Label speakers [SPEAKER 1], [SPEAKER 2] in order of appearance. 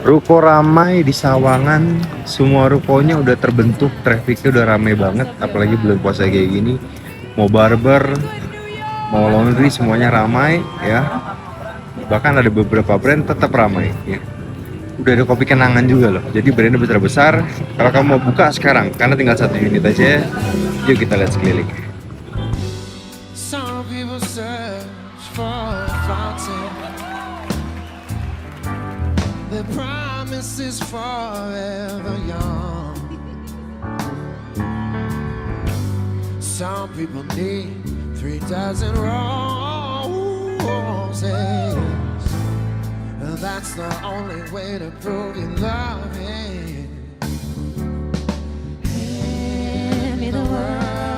[SPEAKER 1] Ruko ramai di Sawangan, semua rukonya udah terbentuk, trafficnya udah ramai banget, apalagi bulan puasa kayak gini. Mau barber, mau laundry, semuanya ramai ya. Bahkan ada beberapa brand tetap ramai ya. Udah ada kopi kenangan juga loh, jadi brandnya besar-besar. Kalau kamu mau buka sekarang, karena tinggal 1 unit aja, yuk kita lihat sekeliling.
[SPEAKER 2] Some people search for a fountain. Their promise is forever young. Some people need 3,000 roses. And that's the only way to prove you love it. Hand me the world.